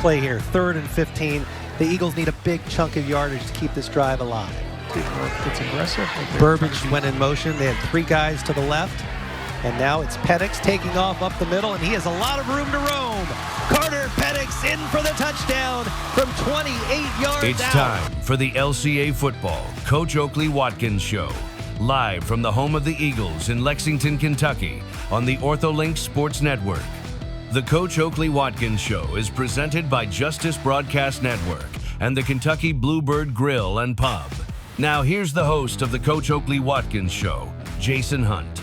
play here, 3rd and 15. The Eagles need a big chunk of yardage to keep this drive alive. It's aggressive. Burbage went in motion. They had 3 guys to the left. And now it's Penix taking off up the middle, and he has a lot of room to roam. Carter Penix in for the touchdown from 28 yards It's out. time for the LCA Football Coach Oakley Watkins Show. Live from the home of the Eagles in Lexington, Kentucky on the OrthoLinks Sports Network. The Coach Oakley Watkins Show is presented by Justice Broadcast Network and the Kentucky Bluebird Grill and Pub. Now here's the host of the Coach Oakley Watkins Show, Jason Hunt.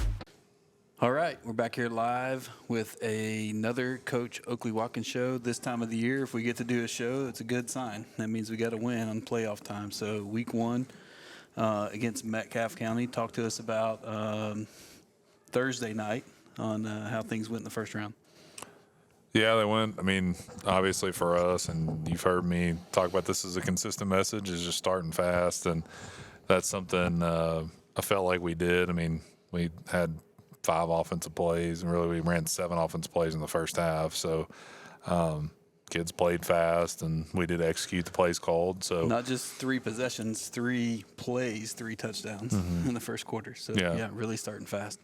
All right, we're back here live with another Coach Oakley Watkins show. This time of the year, if we get to do a show, it's a good sign. That means we got to win on playoff time. So week 1 against Metcalfe County. Talk to us about Thursday night on how things went in the first round. Yeah, they went. I mean, obviously for us, and you've heard me talk about this as a consistent message, is just starting fast. And that's something I felt like we did. I mean, we had 5 offensive plays, and really we ran 7 offensive plays in the first half. So kids played fast, and we did execute the plays called. So not just 3 possessions, 3 plays, 3 touchdowns in the first quarter. So yeah, really starting fast.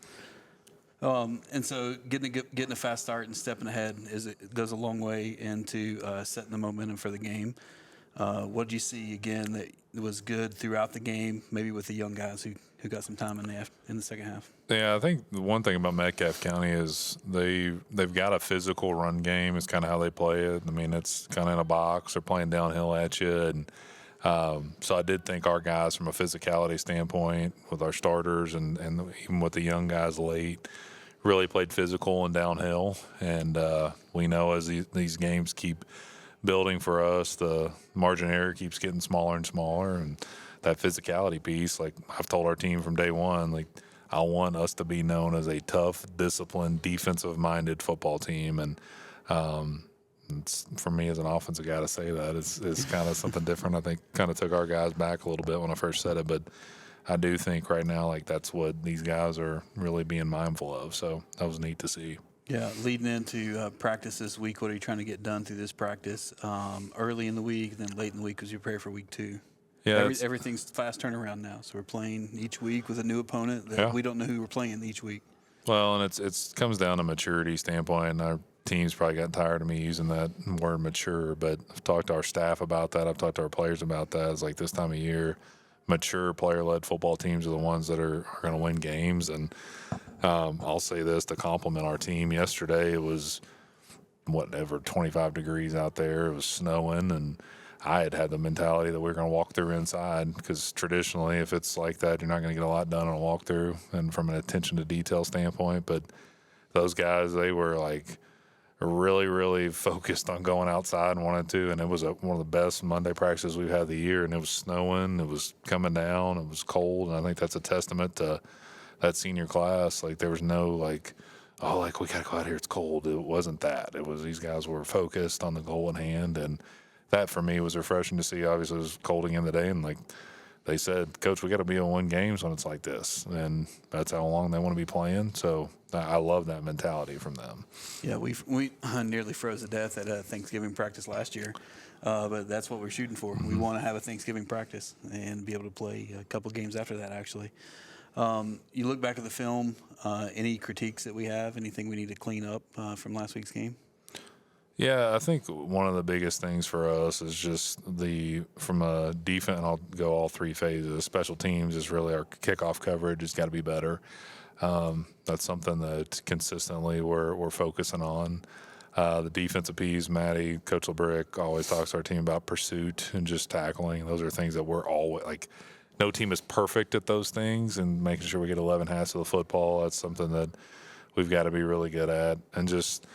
And so getting a fast start and stepping ahead goes a long way into setting the momentum for the game. What did you see again that was good throughout the game, maybe with the young guys who got some time in the second half? Yeah, I think the one thing about Metcalfe County is they've got a physical run game. It's kind of how they play it. I mean, it's kind of in a box. They're playing downhill at you. And so I did think our guys from a physicality standpoint with our starters and even with the young guys late really played physical and downhill. And we know as these games keep building for us, the margin of error keeps getting smaller and smaller. And that physicality piece, like I've told our team from day one, like I want us to be known as a tough, disciplined, defensive-minded football team. And it's, for me as an offensive guy to say that is kind of something different. I think kind of took our guys back a little bit when I first said it, but I do think right now like that's what these guys are really being mindful of. So that was neat to see. Yeah, leading into practice this week, what are you trying to get done through this practice? Early in the week, then late in the week as you prepare for week 2. Yeah, everything's fast turnaround now. So we're playing each week with a new opponent that we don't know who we're playing each week. Well, and it comes down to maturity standpoint. And our team's probably gotten tired of me using that word mature, but I've talked to our staff about that. I've talked to our players about that. It's like this time of year, mature player-led football teams are the ones that are going to win games. And I'll say this to compliment our team. Yesterday it was whatever 25 degrees out there. It was snowing, and I had the mentality that we were going to walk through inside because traditionally if it's like that, you're not going to get a lot done on a walkthrough and from an attention to detail standpoint. But those guys, they were like really, really focused on going outside and wanted to. And it was one of the best Monday practices we've had of the year. And it was snowing. It was coming down. It was cold. And I think that's a testament to that senior class. Like there was no like, oh, like we got to go out here. It's cold. It wasn't that. It was these guys were focused on the goal in hand. And that for me was refreshing to see. Obviously it was cold again today, and like they said, Coach, we got to be able to win games when it's like this, and that's how long they want to be playing. So I love that mentality from them. Yeah, we nearly froze to death at a Thanksgiving practice last year, but that's what we're shooting for. We want to have a Thanksgiving practice and be able to play a couple games after that. Actually, you look back at the film. Any critiques that we have? Anything we need to clean up from last week's game? Yeah, I think one of the biggest things for us is just from a defense, and I'll go all 3 phases. Special teams is really our kickoff coverage has got to be better. That's something that consistently we're focusing on. The defensive piece, Maddie, Coach LeBrick always talks to our team about pursuit and just tackling. Those are things that we're always like. No team is perfect at those things, and making sure we get 11 halves of the football. That's something that we've got to be really good at, and just.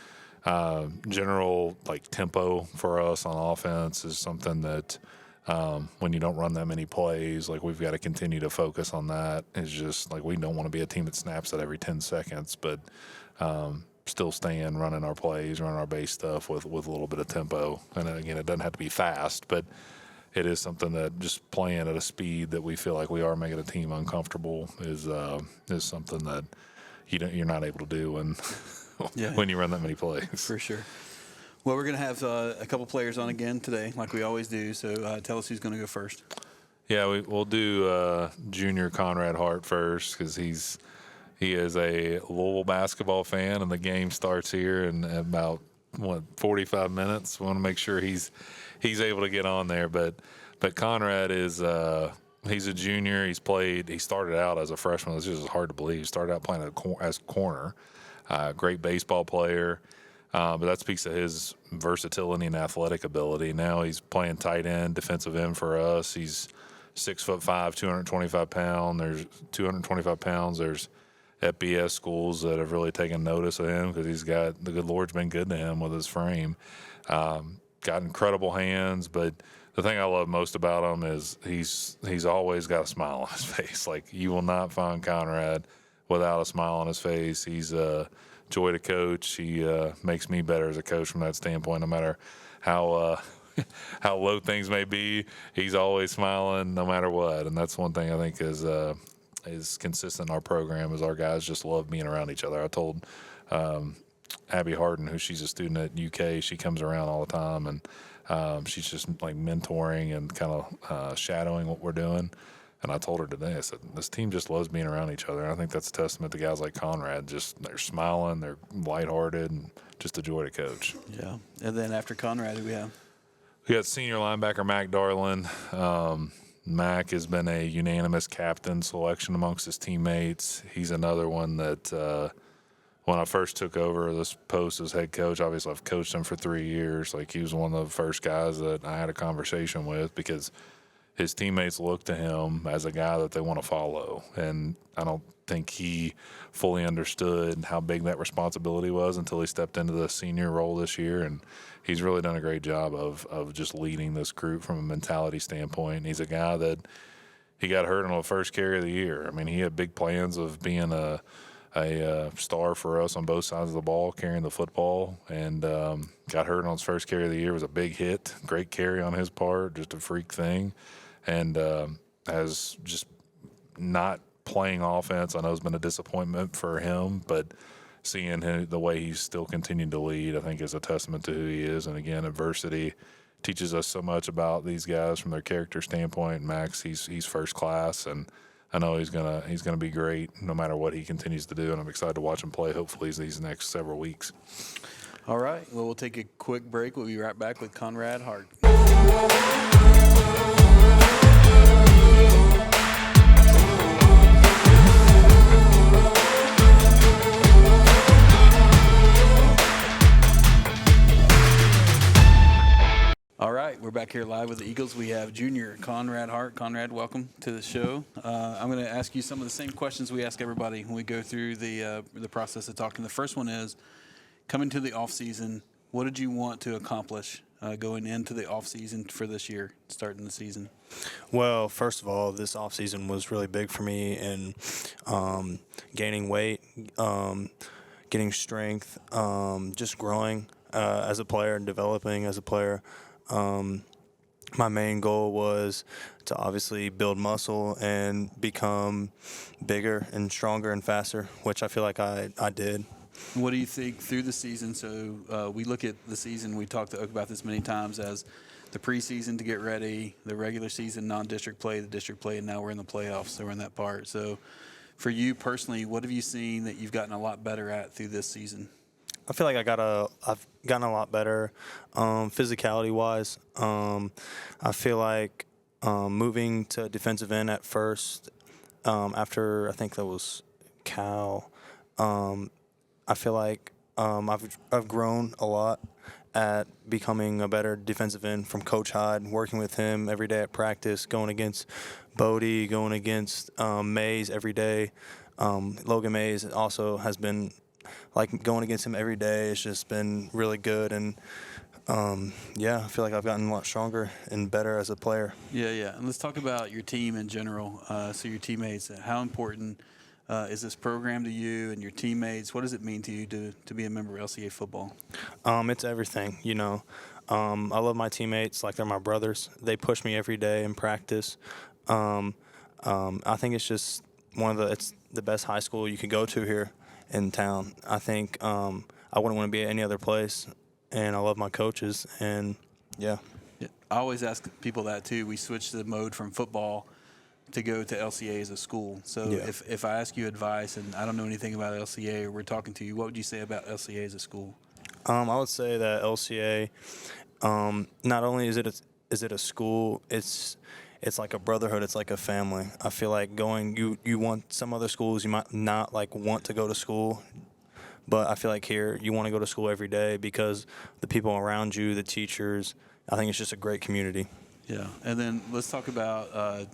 General like tempo for us on offense is something that when you don't run that many plays, like we've got to continue to focus on that. It's just like we don't want to be a team that snaps it every 10 seconds, but still staying running our plays, running our base stuff with a little bit of tempo. And again, it doesn't have to be fast, but it is something that just playing at a speed that we feel like we are making a team uncomfortable is something that you're not able to do when you run that many plays. For sure. Well, we're going to have a couple players on again today, like we always do. So tell us who's going to go first. Yeah, we'll do junior Conrad Hart first because he is a Louisville basketball fan, and the game starts here in about 45 minutes. We want to make sure he's able to get on there. But Conrad is he's a junior. He started out as a freshman. It's just hard to believe. He started out playing as corner. Great baseball player. But that speaks to his versatility and athletic ability. Now he's playing tight end, defensive end for us. He's 6'5", 225 pounds. There's FBS schools that have really taken notice of him because the good Lord's been good to him with his frame. Got incredible hands, but the thing I love most about him is he's always got a smile on his face. Like, you will not find Conrad without a smile on his face. He's a joy to coach. He makes me better as a coach from that standpoint. No matter how low things may be, he's always smiling no matter what. And that's one thing I think is consistent in our program is our guys just love being around each other. I told Abby Harden, who she's a student at UK, she comes around all the time, and she's just like mentoring and kind of shadowing what we're doing. And I told her today, I said, this team just loves being around each other. And I think that's a testament to guys like Conrad. They're smiling, they're lighthearted, and just a joy to coach. Yeah. And then after Conrad, who we have? We got senior linebacker Mac Darland. Mac has been a unanimous captain selection amongst his teammates. He's another one that when I first took over this post as head coach, obviously I've coached him for 3 years. Like, he was one of the first guys that I had a conversation with because his teammates look to him as a guy that they want to follow. And I don't think he fully understood how big that responsibility was until he stepped into the senior role this year. And he's really done a great job of just leading this group from a mentality standpoint. He's a guy that he got hurt on the first carry of the year. I mean, he had big plans of being a star for us on both sides of the ball, carrying the football, and got hurt on his first carry of the year. It was a big hit, great carry on his part, just a freak thing. And has just not playing offense, I know, has been a disappointment for him, but seeing the way he's still continued to lead, I think, is a testament to who he is. And again, adversity teaches us so much about these guys from their character standpoint. Max, he's first class, and I know he's gonna be great no matter what he continues to do, and I'm excited to watch him play, hopefully, these next several weeks. All right. Well, we'll take a quick break. We'll be right back with Conrad Hart. All right, we're back here live with the Eagles. We have junior Conrad Hart. Conrad, welcome to the show. I'm going to ask you some of the same questions we ask everybody when we go through the process of talking. The first one is, coming to the off season, what did you want to accomplish going into the off season for this year, starting the season? Well, first of all, this off season was really big for me in gaining weight, getting strength, just growing as a player and developing as a player. My main goal was to obviously build muscle and become bigger and stronger and faster, which I feel like I did. What do you think through the season? So we look at the season, we talked about this many times, as the preseason to get ready, the regular season, non-district play, the district play, and now we're in the playoffs, so we're in that part. So for you personally, what have you seen that you've gotten a lot better at through this season? I feel like I've gotten a lot better physicality-wise. I feel like moving to defensive end at first, after I think that was Cal, I feel like I've grown a lot at becoming a better defensive end from Coach Hyde, working with him every day at practice, going against Bodie, going against Mays every day. Logan Mays also has been, like, going against him every day. It's just been really good. And, I feel like I've gotten a lot stronger and better as a player. Yeah. And let's talk about your team in general. So your teammates, how important is this program to you and your teammates? What does it mean to you to be a member of LCA football? It's everything, you know. I love my teammates like they're my brothers. They push me every day in practice. I think it's just it's the best high school you could go to here in town. I think I wouldn't want to be at any other place and I love my coaches, and yeah. I always ask people that too. We switched the mode from football to go to LCA as a school. So if I ask you advice and I don't know anything about LCA, or we're talking to you, what would you say about LCA as a school? I would say that LCA, not only is it a school, it's like a brotherhood. It's like a family. I feel like you want some other schools, you might not like want to go to school, but I feel like here you want to go to school every day because the people around you, the teachers. I think it's just a great community. Yeah, and then let's talk about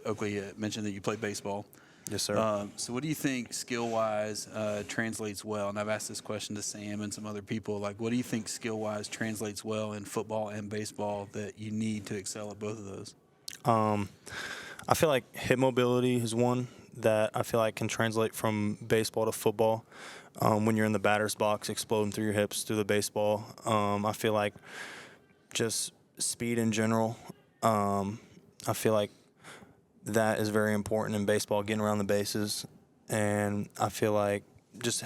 Oakley mentioned that you play baseball. Yes, sir. So what do you think skill-wise translates well? And I've asked this question to Sam and some other people. Like, what do you think skill-wise translates well in football and baseball that you need to excel at both of those? I feel like hip mobility is one that I feel like can translate from baseball to football. When you're in the batter's box, exploding through your hips through the baseball. I feel like just speed in general. I feel like that is very important in baseball, getting around the bases. And I feel like just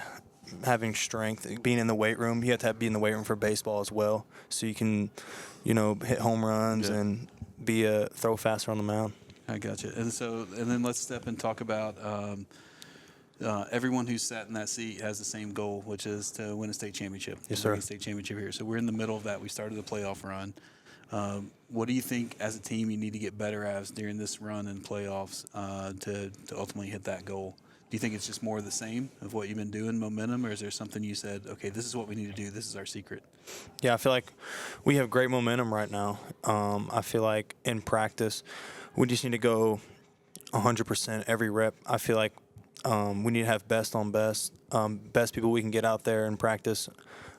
having strength, being in the weight room. You have to be in the weight room for baseball as well, so you can, hit home runs and be a throw faster on the mound. I got you. And then let's step and talk about everyone who's sat in that seat has the same goal, which is to win a state championship. Yes, sir. Win a state championship here. So we're in the middle of that. We started the playoff run. What do you think as a team you need to get better at during this run in playoffs to ultimately hit that goal? Do you think it's just more of the same of what you've been doing, momentum, or is there something you said, okay, this is what we need to do, this is our secret? Yeah, I feel like we have great momentum right now. I feel like in practice, we just need to go 100% every rep. I feel like we need to have best on best, best people we can get out there and practice.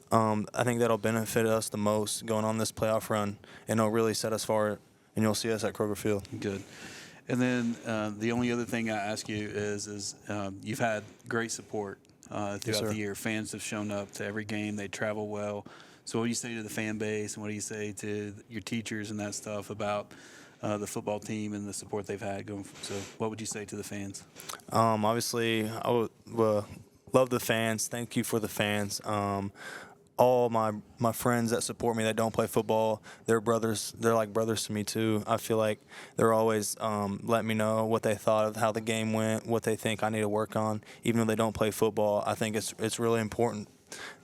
I think that'll benefit us the most going on this playoff run, and it'll really set us for, and you'll see us at Kroger Field. Good. And then the only other thing I ask you is you've had great support throughout the year. Fans have shown up to every game. They travel well. So what do you say to the fan base, and what do you say to your teachers and that stuff about the football team and the support they've had going? So what would you say to the fans? Obviously, I would love the fans. Thank you for the fans. All my friends that support me that don't play football, they're brothers. They're like brothers to me too. I feel like they're always letting me know what they thought of how the game went, what they think I need to work on. Even though they don't play football, I think it's really important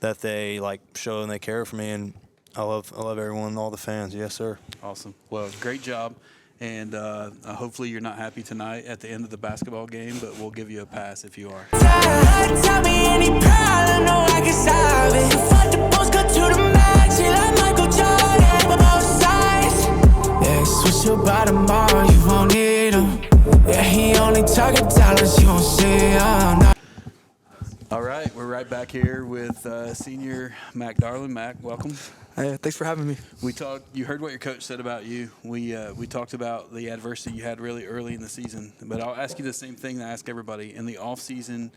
that they show and they care for me. And I love everyone, all the fans. Yes, sir. Awesome. Well, great job. And hopefully you're not happy tonight at the end of the basketball game, but we'll give you a pass if you are. Tell me any problem, no, I can solve it. Fuck the post, cut to the max, you like Michael Jordan, but both sides. Yeah, switch your bottom bar, you won't need him. Yeah, he only talking dollars, you won't see him. All right, we're right back here with senior Mac Darland. Mac, welcome. Hey, thanks for having me. You heard what your coach said about you. We talked about the adversity you had really early in the season. But I'll ask you the same thing that I ask everybody. In the off season,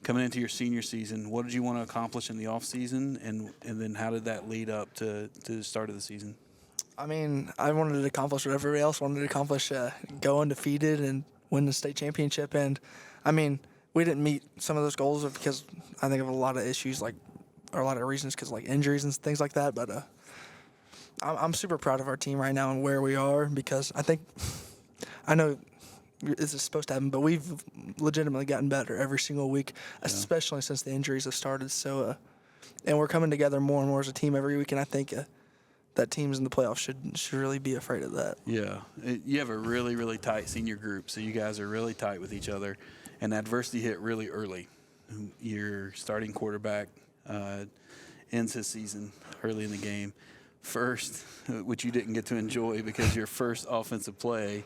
coming into your senior season, what did you want to accomplish in the off season, and then how did that lead up to the start of the season? I mean, I wanted to accomplish what everybody else wanted to accomplish, go undefeated and win the state championship. And, I mean, we didn't meet some of those goals because I think of a lot of issues or a lot of reasons because injuries and things like that. But I'm super proud of our team right now and where we are because I know this is supposed to happen, but we've legitimately gotten better every single week, especially since the injuries have started. So, and we're coming together more and more as a team every week, and I think that teams in the playoffs should really be afraid of that. Yeah, you have a really, really tight senior group, so you guys are really tight with each other, and adversity hit really early. Your starting quarterback ends his season early in the game. First, which you didn't get to enjoy because your first offensive play,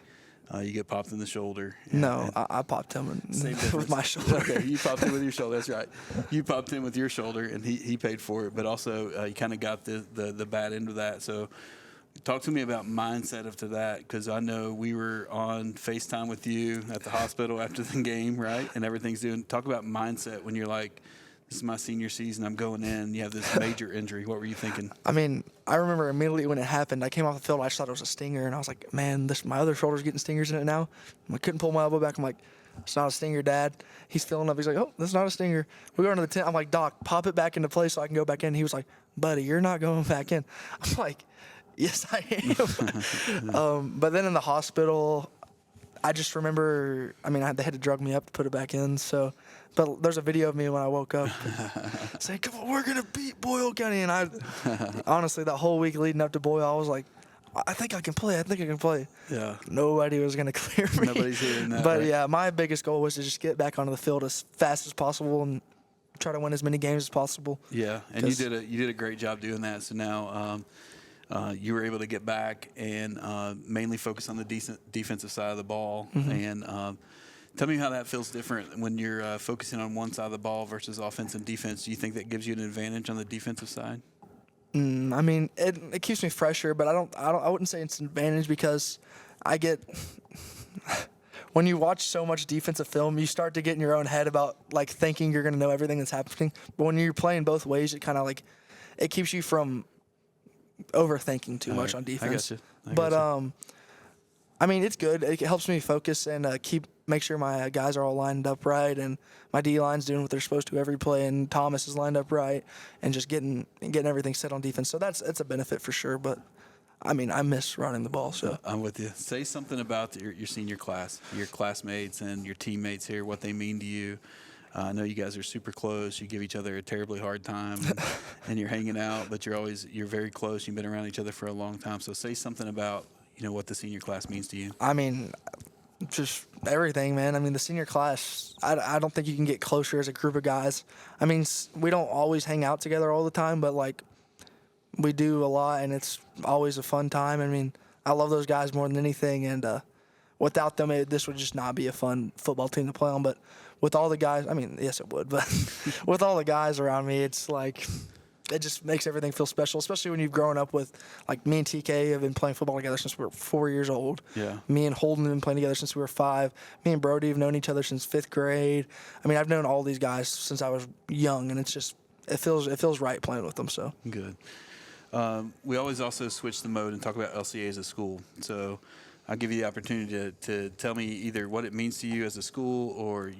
you get popped in the shoulder. I popped him with my shoulder. Okay, you popped him with your shoulder. That's right. You popped him with your shoulder, and he paid for it. But also, you kind of got the bad end of that. So talk to me about mindset after that, because I know we were on FaceTime with you at the hospital after the game, right? And everything's doing. Talk about mindset when you're like, this is my senior season, I'm going in, you have this major injury. What were you thinking? I mean, I remember immediately when it happened, I came off the field, I just thought it was a stinger, and I was like, man, my other shoulder's getting stingers in it now. I couldn't pull my elbow back. I'm like, it's not a stinger, Dad. He's filling up. He's like, oh, that's not a stinger. We go into the tent. I'm like, Doc, pop it back into place so I can go back in. He was like, buddy, you're not going back in. I'm like, yes, I am. But then in the hospital, I just remember, I mean, they had to drug me up to put it back in. So, but there's a video of me when I woke up saying, come on, we're going to beat Boyle County. And I, honestly, that whole week leading up to Boyle, I was like, I think I can play. I think I can play. Yeah. Nobody was going to clear me. Nobody's hearing that. But right? yeah, my biggest goal was to just get back onto the field as fast as possible and try to win as many games as possible. Yeah, and you did a great job doing that. So now you were able to get back and mainly focus on the defensive side of the ball. And tell me how that feels different when you're focusing on one side of the ball versus offense and defense. Do you think that gives you an advantage on the defensive side? I mean, it keeps me fresher, but I wouldn't say it's an advantage because I get when you watch so much defensive film, you start to get in your own head about like thinking you're going to know everything that's happening. But when you're playing both ways, it kind of like it keeps you from overthinking too much on defense. I got you. I mean, it's good. It helps me focus and make sure my guys are all lined up right, and my D line's doing what they're supposed to every play, and Thomas is lined up right, and just getting everything set on defense. So that's a benefit for sure. But I mean, I miss running the ball. So I'm with you. Say something about your senior class, your classmates, and your teammates here. What they mean to you. I know you guys are super close. You give each other a terribly hard time, and you're hanging out, but you're very close. You've been around each other for a long time. So say something about what the senior class means to you. I mean, just everything, man. I mean, the senior class, I don't think you can get closer as a group of guys. I mean, we don't always hang out together all the time, but, like, we do a lot, and it's always a fun time. I mean, I love those guys more than anything, and without them, this would just not be a fun football team to play on. But with all the guys, I mean, yes, it would, but with all the guys around me, it's like it just makes everything feel special, especially when you've grown up with, like, me and TK have been playing football together since we were 4 years old. Yeah. Me and Holden have been playing together since we were 5. Me and Brody have known each other since 5th grade. I mean, I've known all these guys since I was young, and it's just it feels right playing with them. So good. We always also switch the mode and talk about LCA as a school. So I'll give you the opportunity to tell me either what it means to you as a school or,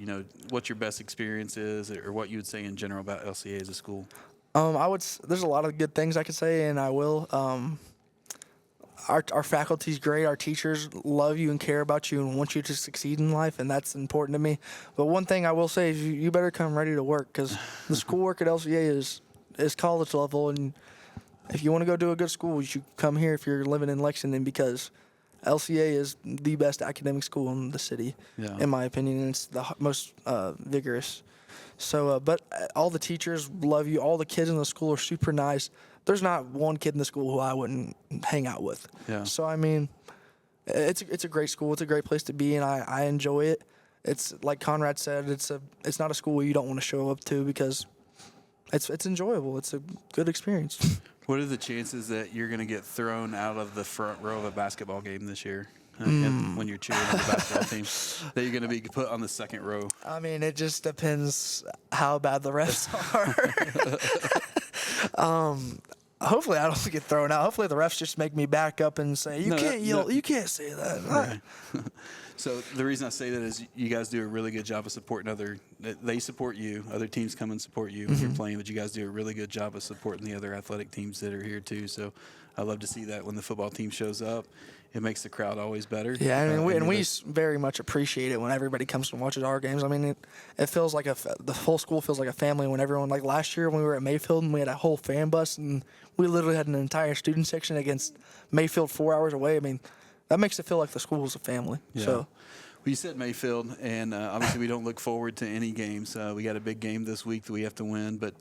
what your best experience is or what you would say in general about LCA as a school. There's a lot of good things I could say, and I will. Our faculty's great. Our teachers love you and care about you and want you to succeed in life, and that's important to me. But one thing I will say is you better come ready to work, because the schoolwork at LCA is college level, and if you want to go to a good school, you should come here if you're living in Lexington, because LCA is the best academic school in the city, in my opinion, and it's the most vigorous. So, but all the teachers love you. All the kids in the school are super nice. There's not one kid in the school who I wouldn't hang out with. Yeah. So, I mean, it's a great school. It's a great place to be, and I enjoy it. It's like Conrad said. It's not a school where you don't want to show up to, because it's enjoyable. It's a good experience. What are the chances that you're going to get thrown out of the front row of a basketball game this year? When you're cheering on the basketball team, that you're going to be put on the second row? I mean, it just depends how bad the refs are. Hopefully I don't get thrown out. Hopefully the refs just make me back up and say, you can't yell, you can't say that. Right. So the reason I say that is you guys do a really good job of supporting they support you. Other teams come and support you when you're playing, but you guys do a really good job of supporting the other athletic teams that are here too. So I love to see that when the football team shows up. It makes the crowd always better. Yeah, I mean, we very much appreciate it when everybody comes and watches our games. I mean, it feels like the whole school feels like a family when everyone, like last year when we were at Mayfield and we had a whole fan bus and we literally had an entire student section against Mayfield 4 hours away. I mean, that makes it feel like the school is a family. Yeah. So. Well, you said Mayfield, and obviously we don't look forward to any games. We got a big game this week that we have to win. But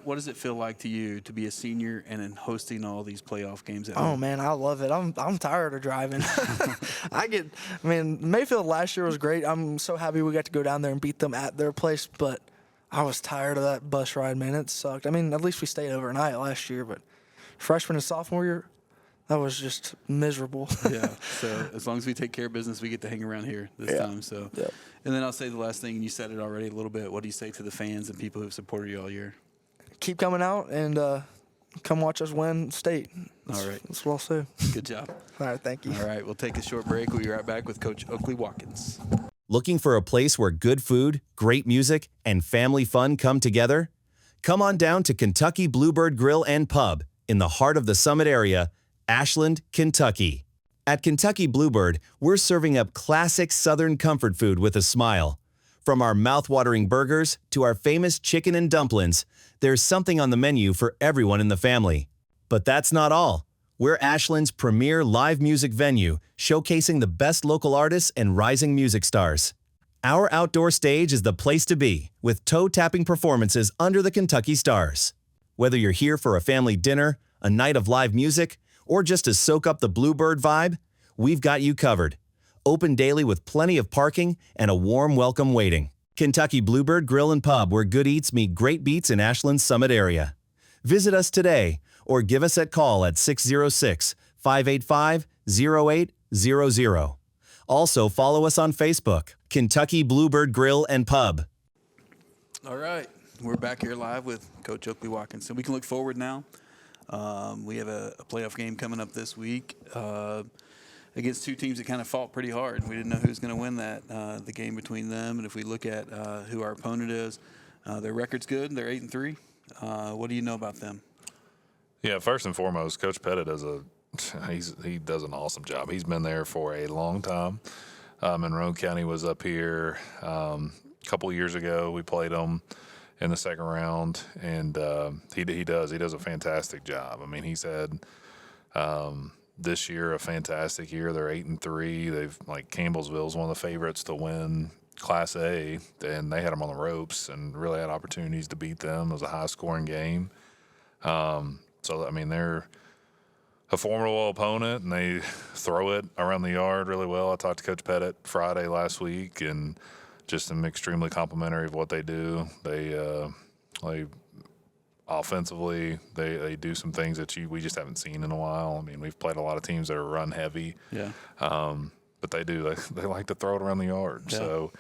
what does it feel like to you to be a senior and in hosting all these playoff games? Man, I love it. I'm tired of driving. Mayfield last year was great. I'm so happy we got to go down there and beat them at their place. But I was tired of that bus ride, man. It sucked. I mean, at least we stayed overnight last year. But freshman and sophomore year, that was just miserable. Yeah. So as long as we take care of business, we get to hang around here this time. So, and then I'll say the last thing, and you said it already a little bit. What do you say to the fans and people who've supported you all year? Keep coming out and come watch us win state. All right. That's what I'll say. Good job. All right. Thank you. All right. We'll take a short break. We'll be right back with Coach Oakley Watkins. Looking for a place where good food, great music, and family fun come together? Come on down to Kentucky Bluebird Grill and Pub in the heart of the Summit area, Ashland, Kentucky. At Kentucky Bluebird, we're serving up classic Southern comfort food with a smile. From our mouth-watering burgers to our famous chicken and dumplings, there's something on the menu for everyone in the family. But that's not all. We're Ashland's premier live music venue, showcasing the best local artists and rising music stars. Our outdoor stage is the place to be, with toe-tapping performances under the Kentucky stars. Whether you're here for a family dinner, a night of live music, or just to soak up the Bluebird vibe, we've got you covered. Open daily with plenty of parking and a warm welcome waiting. Kentucky Bluebird Grill and Pub, where good eats meet great beats in Ashland's Summit area. Visit us today or give us a call at 606-585-0800. Also, follow us on Facebook, Kentucky Bluebird Grill and Pub. All right, we're back here live with Coach Oakley Watkins. So we can look forward now. We have a playoff game coming up this week against two teams that kind of fought pretty hard. We didn't know who was going to win that, the game between them. And if we look at who our opponent is, their record's good. They're 8-3. What do you know about them? Yeah, first and foremost, Coach Pettit he does an awesome job. He's been there for a long time. Monroe County was up here a couple years ago. We played them in the second round, and he does a fantastic job. I mean, he's had this year a fantastic year. They're 8-3. They've Campbellsville's one of the favorites to win Class A, and they had them on the ropes and really had opportunities to beat them. It was a high-scoring game. So, I mean, they're a formidable opponent, and they throw it around the yard really well. I talked to Coach Pettit Friday last week, and just am extremely complimentary of what they do. They offensively, they do some things that we just haven't seen in a while. I mean, we've played a lot of teams that are run heavy. Yeah. But they do. They like to throw it around the yard. Yeah. So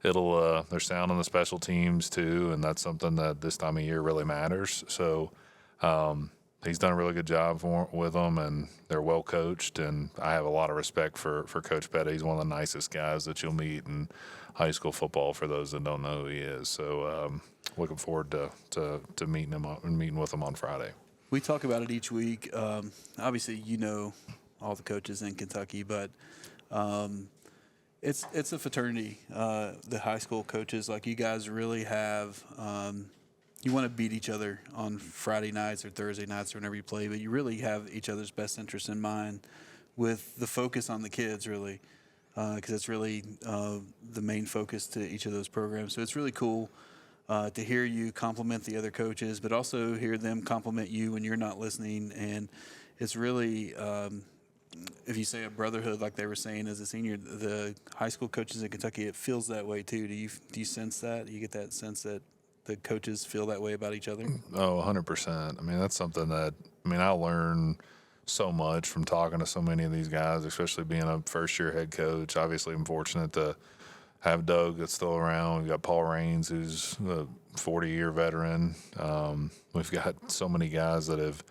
they're sound on the special teams too, and that's something that this time of year really matters. So he's done a really good job with them, and they're well coached. And I have a lot of respect for Coach Pettit. He's one of the nicest guys that you'll meet in high school football, for those that don't know who he is. So looking forward to meeting him and meeting with him on Friday. We talk about it each week. Obviously, you know all the coaches in Kentucky, but it's a fraternity. The high school coaches, you guys really have. You want to beat each other on Friday nights or Thursday nights or whenever you play, but you really have each other's best interests in mind, with the focus on the kids, really, because it's really the main focus to each of those programs. So it's really cool to hear you compliment the other coaches, but also hear them compliment you when you're not listening. And it's really, if you say a brotherhood, like they were saying as a senior, the high school coaches in Kentucky, it feels that way too. Do you sense that? Do you get that sense that the coaches feel that way about each other? Oh, 100%. I mean, that's something that, I learn so much from talking to so many of these guys, especially being a first-year head coach. Obviously, I'm fortunate to have Doug that's still around. We've got Paul Raines, who's a 40-year veteran. We've got so many guys that have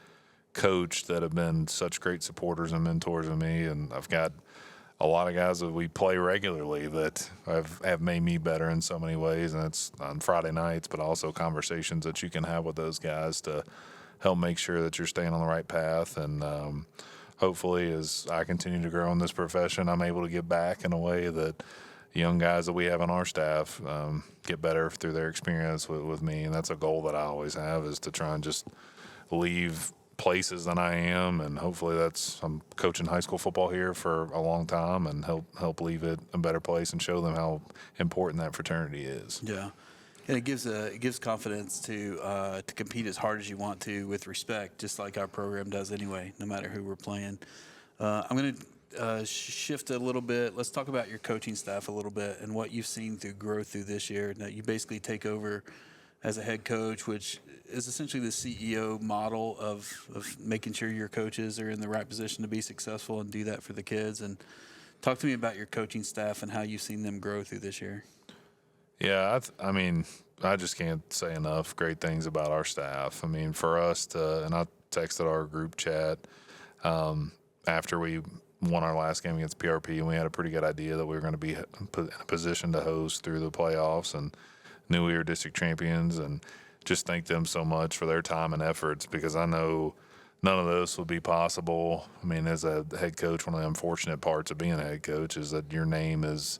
coached that have been such great supporters and mentors of me, and I've got a lot of guys that we play regularly that have made me better in so many ways, and it's on Friday nights, but also conversations that you can have with those guys to help make sure that you're staying on the right path. And hopefully, as I continue to grow in this profession, I'm able to give back in a way that young guys that we have on our staff get better through their experience with me. And that's a goal that I always have, is to try and just leave places than I am, and hopefully I'm coaching high school football here for a long time, and help leave it a better place and show them how important that fraternity is. Yeah, and it gives confidence to compete as hard as you want to, with respect, just like our program does anyway, no matter who we're playing. I'm going to shift a little bit. Let's talk about your coaching staff a little bit and what you've seen through growth through this year. Now, you basically take over as a head coach, which is essentially the CEO model of making sure your coaches are in the right position to be successful and do that for the kids. And talk to me about your coaching staff and how you've seen them grow through this year. Yeah, I just can't say enough great things about our staff. For us and I texted our group chat after we won our last game against PRP, and we had a pretty good idea that we were going to be in a position to host through the playoffs, and knew we were district champions, and just thank them so much for their time and efforts, because I know none of this would be possible. I mean, as a head coach, one of the unfortunate parts of being a head coach is that your name is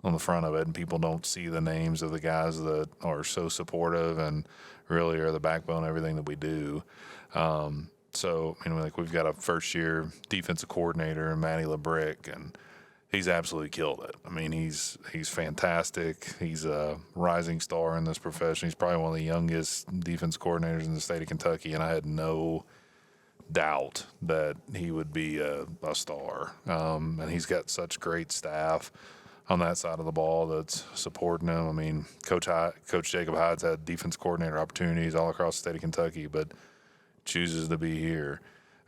on the front of it, and people don't see the names of the guys that are so supportive and really are the backbone of everything that we do. So, I mean, like, we've got a first-year defensive coordinator, Matty LeBrick, and he's absolutely killed it. I mean, he's fantastic. He's a rising star in this profession. He's probably one of the youngest defense coordinators in the state of Kentucky, and I had no doubt that he would be a star. And he's got such great staff on that side of the ball that's supporting him. I mean, Coach Jacob Hyde's had defense coordinator opportunities all across the state of Kentucky, but chooses to be here.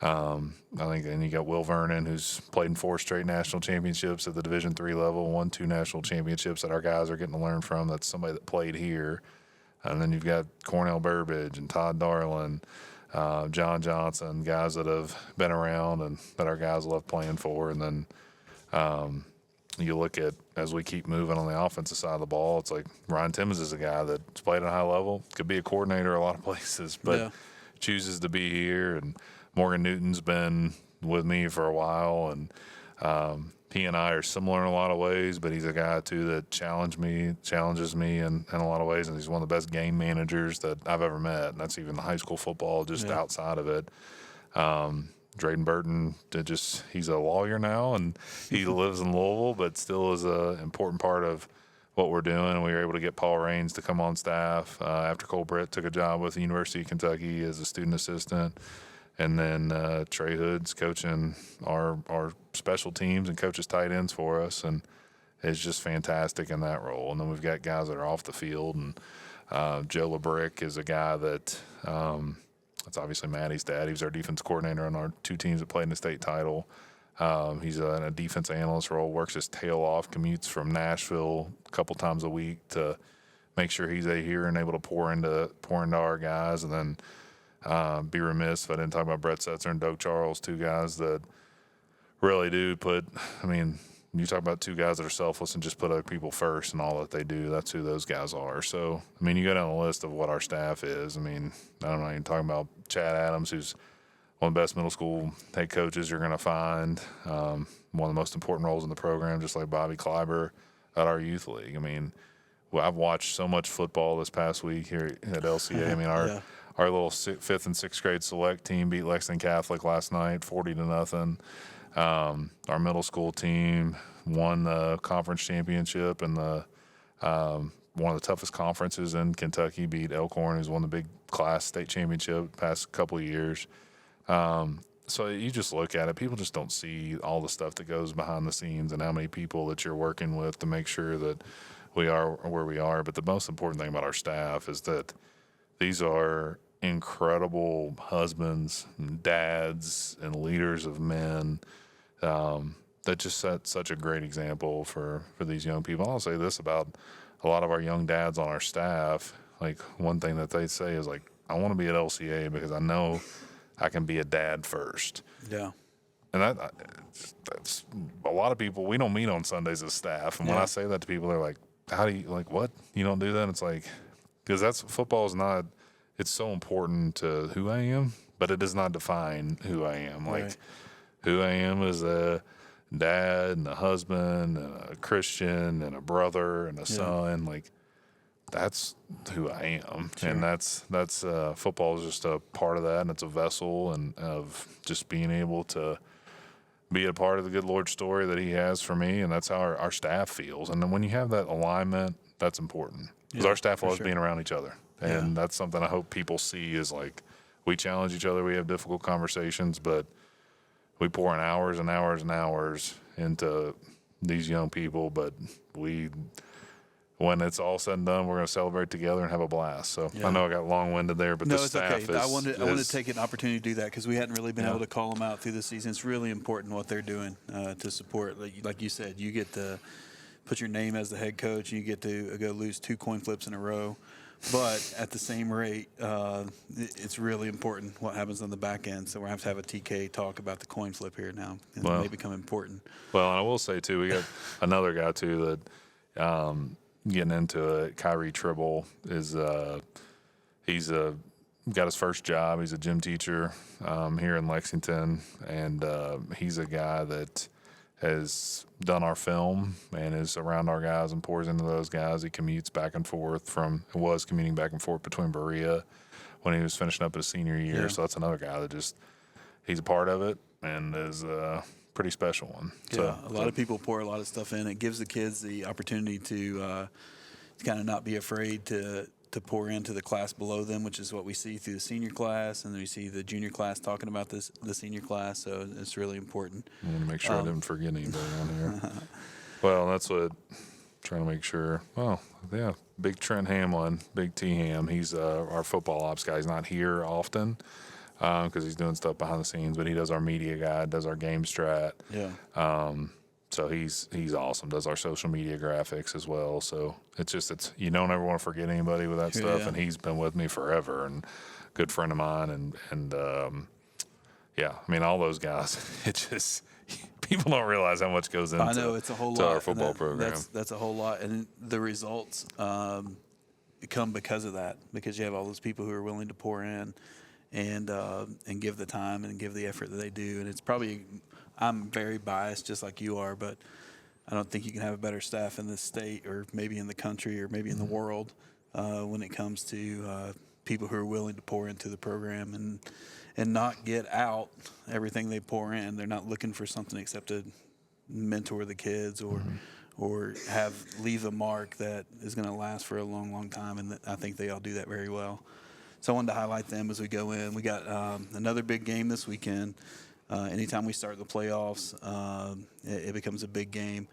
I think, and you got Will Vernon, who's played in 4 straight national championships at the Division III level, won 2 national championships that our guys are getting to learn from. That's somebody that played here. And then you've got Cornell Burbage and Todd Darland, John Johnson, guys that have been around and that our guys love playing for. And then you look at, as we keep moving on the offensive side of the ball, it's like Ryan Timmons is a guy that's played at a high level, could be a coordinator a lot of places, but chooses to be here. And Morgan Newton's been with me for a while, and he and I are similar in a lot of ways, but he's a guy too that challenges me in a lot of ways, and he's one of the best game managers that I've ever met, and that's even high school football, just outside of it. Drayden Burton, he's a lawyer now, and he lives in Louisville, but still is an important part of what we're doing. We were able to get Paul Raines to come on staff after Cole Britt took a job with the University of Kentucky as a student assistant. And then Trey Hood's coaching our special teams and coaches tight ends for us, and is just fantastic in that role. And then we've got guys that are off the field, and Joe LeBrick is a guy that that's obviously Maddie's dad. He was our defense coordinator on our 2 teams that played in the state title. He's in a defense analyst role, works his tail off, commutes from Nashville a couple times a week to make sure he's here and able to pour into our guys. And then be remiss if I didn't talk about Brett Setzer and Doug Charles, 2 guys that really do you talk about 2 guys that are selfless and just put other people first in all that they do. That's who those guys are. So, I mean, you go down the list of what our staff is. I mean, I'm not even talking about Chad Adams, who's one of the best middle school head coaches you're going to find, one of the most important roles in the program, just like Bobby Kleiber at our youth league. I mean, I've watched so much football this past week here at LCA. I mean, our little 5th and 6th grade select team beat Lexington Catholic last night, 40-0. Our middle school team won the conference championship, and one of the toughest conferences in Kentucky, beat Elkhorn, who's won the big class state championship the past couple of years. So you just look at it, people just don't see all the stuff that goes behind the scenes and how many people that you're working with to make sure that we are where we are. But the most important thing about our staff is that these are incredible husbands and dads and leaders of men that just set such a great example for these young people. I'll say this about a lot of our young dads on our staff. Like, one thing that they say is, like, I want to be at LCA because I know I can be a dad first. Yeah. And that's a lot of people. We don't meet on Sundays as staff. And when I say that to people, they're like, how do you, like, what? You don't do that? And it's like, because football is not, it's so important to who I am, but it does not define who I am. Like, who I am as a dad and a husband and a Christian and a brother and a son. Like, that's who I am. Sure. And that's football is just a part of that, and it's a vessel and of just being able to be a part of the good Lord's story that he has for me, and that's how our staff feels. And then when you have that alignment, that's important, because our staff loves being around each other. And that's something I hope people see is, like, we challenge each other, we have difficult conversations, but we pour in hours and hours and hours into these young people. But when it's all said and done, we're going to celebrate together and have a blast. So I know I got long-winded there, but the staff is... I wanted to take an opportunity to do that because we hadn't really been able to call them out through the season. It's really important what they're doing to support. Like you said, you get to put your name as the head coach. You get to go lose 2 coin flips in a row. But at the same rate, it's really important what happens on the back end. So we're going to have a TK talk about the coin flip here now. And it may become important. Well, and I will say, too, we got another guy, too, that getting into it. Kyrie Tribble is he's got his first job. He's a gym teacher here in Lexington. And he's a guy that has done our film and is around our guys and pours into those guys. He commutes back and forth was commuting back and forth between Berea when he was finishing up his senior year. Yeah. So that's another guy that he's a part of it and is a pretty special one. Yeah, a lot of people pour a lot of stuff in. It gives the kids the opportunity to kind of not be afraid to pour into the class below them, which is what we see through the senior class, and then we see the junior class talking about the senior class, so it's really important. I want to make sure I didn't forget anybody on here. Well, that's what trying to make sure. Well, yeah, Big Trent Hamlin, Big T Ham, he's our football ops guy. He's not here often because he's doing stuff behind the scenes, but he does our media guide, does our game strat. Yeah. So he's awesome. Does our social media graphics as well. So it's you don't ever want to forget anybody with that stuff. Yeah. And he's been with me forever and good friend of mine. And yeah, I mean all those guys. It just people don't realize how much goes into. I know it's a whole to lot. our football program. That's a whole lot, and the results come because of that. Because you have all those people who are willing to pour in and give the time and give the effort that they do. And it's probably. I'm very biased, just like you are, but I don't think you can have a better staff in this state or maybe in the country or maybe in the world when it comes to people who are willing to pour into the program and not get out everything they pour in. They're not looking for something except to mentor the kids or leave a mark that is going to last for a long, long time, and I think they all do that very well. So I wanted to highlight them as we go in. We got another big game this weekend. Anytime we start the playoffs, it becomes a big game.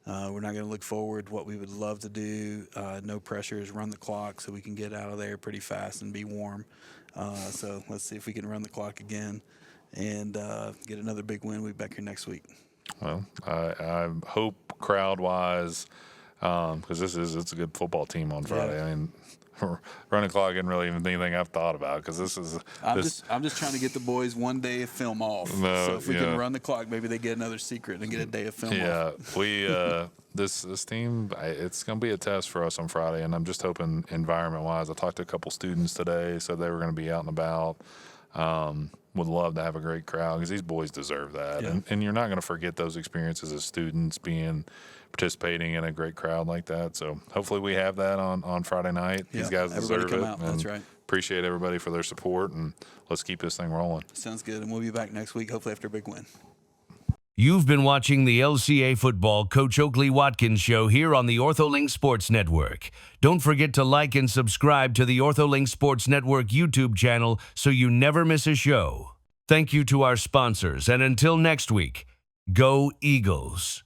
We're not going to look forward. What we would love to do, no pressure, is run the clock so we can get out of there pretty fast and be warm. So let's see if we can run the clock again and get another big win. We'll be back here next week. Well, I hope crowd-wise, because it's a good football team on Friday. Yeah. I mean, running clock isn't really even anything I've thought about because I'm just trying to get the boys one day of film off. So if we can run the clock, maybe they get another secret and get a day of film off. Yeah, we this team, it's going to be a test for us on Friday, and I'm just hoping environment-wise. I talked to a couple students today, said they were going to be out and about. Would love to have a great crowd because these boys deserve that. Yeah. And you're not going to forget those experiences as students participating in a great crowd like that. So hopefully we have that on Friday night. Yeah, These guys everybody deserve come it. out. That's right. Appreciate everybody for their support, and let's keep this thing rolling. Sounds good. And we'll be back next week, hopefully after a big win. You've been watching the LCA Football Coach Oakley Watkins Show here on the OrthoLinks Sports Network. Don't forget to like and subscribe to the OrthoLinks Sports Network YouTube channel so you never miss a show. Thank you to our sponsors, and until next week, go Eagles.